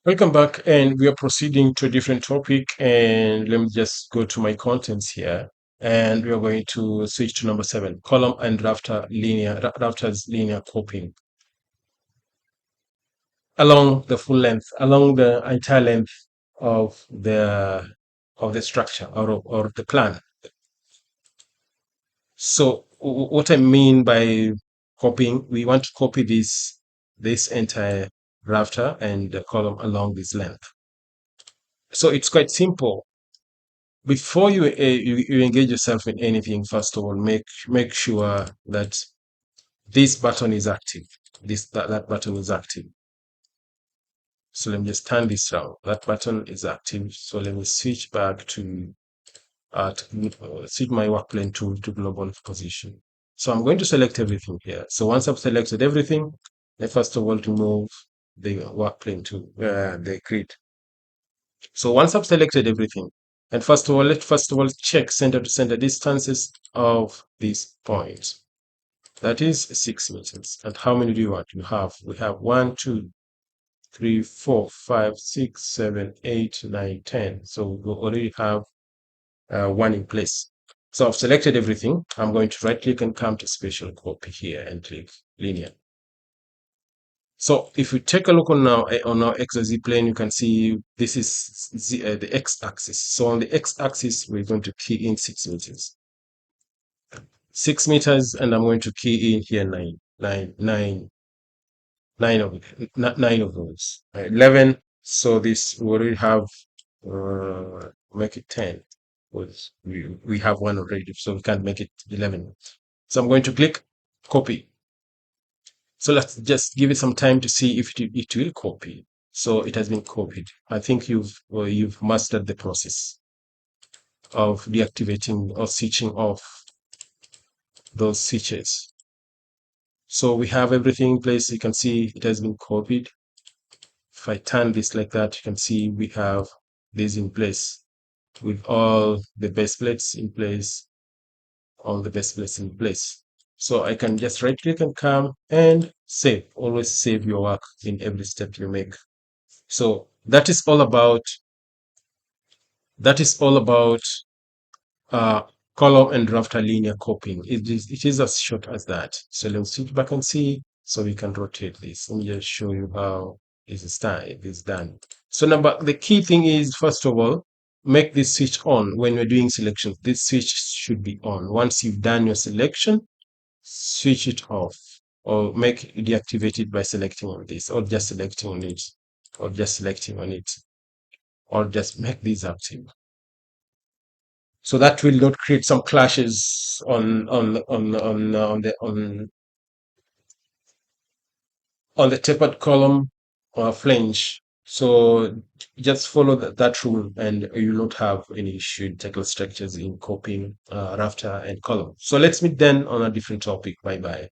Welcome back, and we are proceeding to a different topic. And let me just go to my contents here, and we are going to switch to number 7, column and rafters linear coping along the full length, along the entire length of the structure or the plan. So what I mean by copying, we want to copy this entire rafter and the column along this length. So it's quite simple. Before you engage yourself in anything, first of all, make sure that this button is active. That button is active. So let me just turn this around. That button is active. So let me switch back to switch my work plane to global position. So I'm going to select everything here. So once I've selected everything, I first of all to move the work plane to the grid. So once I've selected everything, and let's first of all check center to center distances of this point. That is 6 meters. And how many do you want? We have 1, 2, 3, 4, 5, 6, 7, 8, 9, 10. So we already have one in place. So I've selected everything. I'm going to right click and come to spatial copy here and click linear. So if you take a look on our XYZ plane, you can see this is the x-axis. So on the x-axis, we're going to key in 6 meters. 6 meters, and I'm going to key in here nine of those. 11. So this we already have. Make it 10 because we have one already, so we can't make it 11. So I'm going to click copy. So let's just give it some time to see if it will copy. So it has been copied. I think you've mastered the process of deactivating or switching off those switches. So we have everything in place. You can see it has been copied. If I turn this like that, you can see we have this in place with all the base plates in place, all the base plates in place. So I can just right click and come and save. Always save your work in every step you make. So that is all about uh, column and rafter linear copying. It is as short as that. So let's switch back and see. So we can rotate this. Let me just show you how it is done. So the key thing is, first of all, make this switch on when we're doing selection. This switch should be on. Once you've done your selection, switch it off or make it deactivated by selecting on this or just selecting on it or just selecting on it or just make this active. So that will not create some clashes on the tapered column or flange. So just follow that rule and you will not have any issue tackle structures in copying rafter and column. So let's meet then on a different topic. Bye bye.